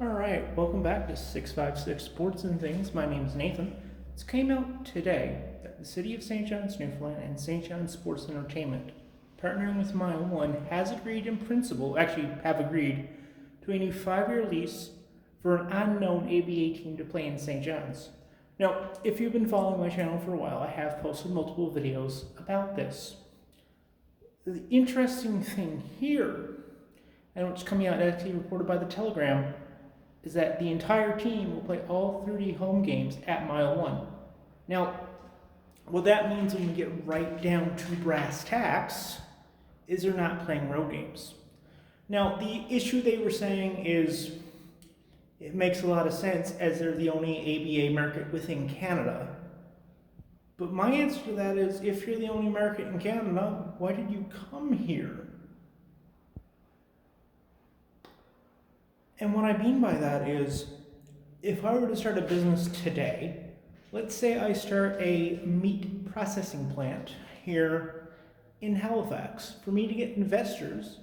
Alright, welcome back to 656 Sports and Things. My name is Nathan. It came out today that the City of St. John's, Newfoundland and St. John's Sports Entertainment, partnering with Mile 1, has agreed in principle, have agreed to a new 5-year lease for an unknown ABA team to play in St. John's. Now, if you've been following my channel for a while, I have posted multiple videos about this. The interesting thing here, and what's coming out actually reported by the Telegram, is that the entire team will play all 30 home games at Mile 1. Now, what that means when we get right down to brass tacks is they're not playing road games. Now, the issue they were saying is it makes a lot of sense as they're the only ABA market within Canada. But my answer to that is, if you're the only market in Canada, why did you come here? And what I mean by that is, if I were to start a business today, let's say I start a meat processing plant here in Halifax, for me to get investors,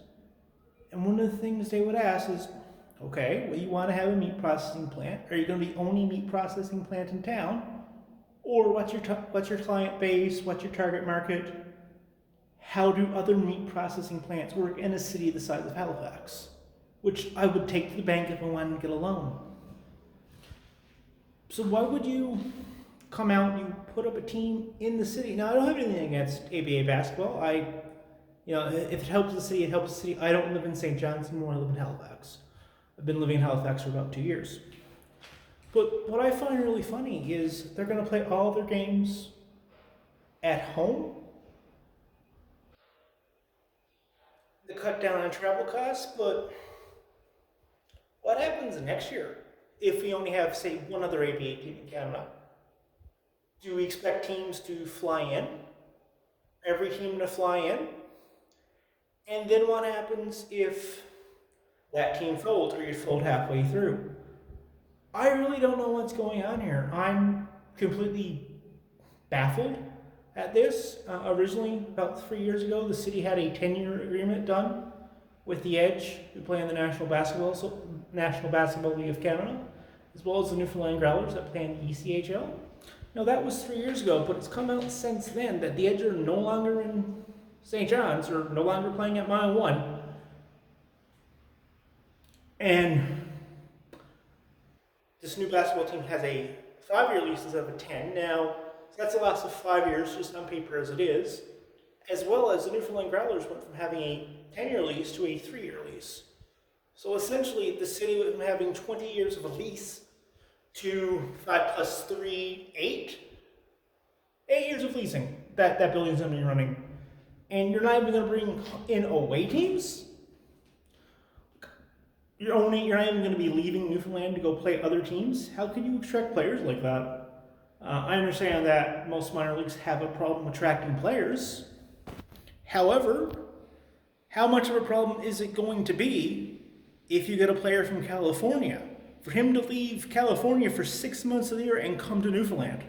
and one of the things they would ask is, okay, well, you want to have a meat processing plant? Are you going to be the only meat processing plant in town? Or what's your client base? What's your target market? How do other meat processing plants work in a city the size of Halifax? Which I would take to the bank if I wanted to get a loan. So why would you come out, you put up a team in the city? Now, I don't have anything against ABA basketball. If it helps the city, it helps the city. I don't live in St. John's anymore, I live in Halifax. I've been living in Halifax for about 2 years. But what I find really funny is they're going to play all their games at home. They cut down on travel costs, but what happens next year if we only have, say, one other ABA team in Canada? Do we expect teams to fly in? Every team to fly in? And then what happens if that team folds or you fold halfway through? I really don't know what's going on here. I'm completely baffled at this. Originally, about 3 years ago, the city had a 10-year agreement done with the Edge, who play in the National Basketball League of Canada, as well as the Newfoundland Growlers that play in the ECHL. Now, that was 3 years ago, but it's come out since then that the Edge are no longer in St. John's, or no longer playing at Mile 1. And this new basketball team has a 5-year lease instead of a 10. Now, that's a loss of 5 years, just on paper as it is, as well as the Newfoundland Growlers went from having a 10-year lease to a 3-year lease. So essentially, the city went from having 20 years of a lease to 5 plus 3, 8. 8 years of leasing that building's going to be running. And you're not even going to bring in away teams? You're not even going to be leaving Newfoundland to go play other teams? How can you attract players like that? I understand that most minor leagues have a problem attracting players. However, how much of a problem is it going to be if you get a player from California? For him to leave California for 6 months of the year and come to Newfoundland.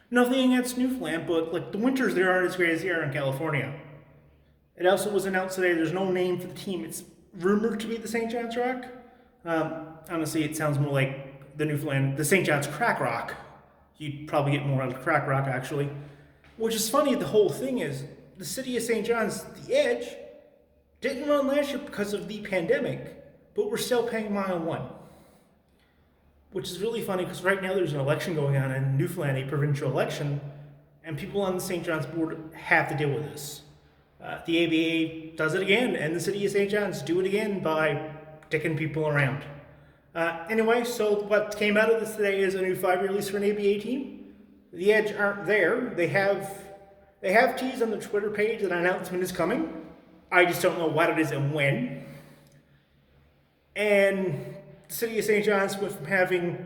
Nothing against Newfoundland, but the winters there aren't as great as they are in California. It also was announced today there's no name for the team. It's rumored to be the St. John's Rock. Honestly, it sounds more like the St. John's Crack Rock. You'd probably get more out of Crack Rock, actually. Which is funny, the whole thing is, the city of St. John's, the Edge, didn't run last year because of the pandemic, but we're still paying Mile 1. Which is really funny, because right now there's an election going on in Newfoundland, a provincial election, and people on the St. John's board have to deal with this. The ABA does it again, and the city of St. John's do it again by dicking people around. Anyway, so what came out of this today is a new 5-year lease for an ABA team. The Edge aren't there. They have teased on their Twitter page that an announcement is coming. I just don't know what it is and when. And the city of St. John's went from having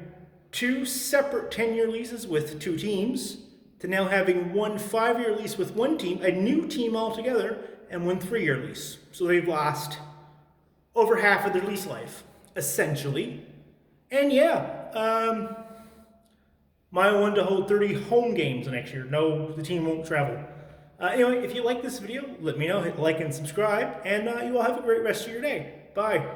2 separate 10-year leases with 2 teams to now having one 5-year lease with 1 team, a new team altogether, and 1 3-year lease. So they've lost over half of their lease life, essentially. And yeah, Mile 1 to hold 30 home games next year. No, the team won't travel. Anyway, if you like this video, let me know. Hit like and subscribe, and you all have a great rest of your day. Bye.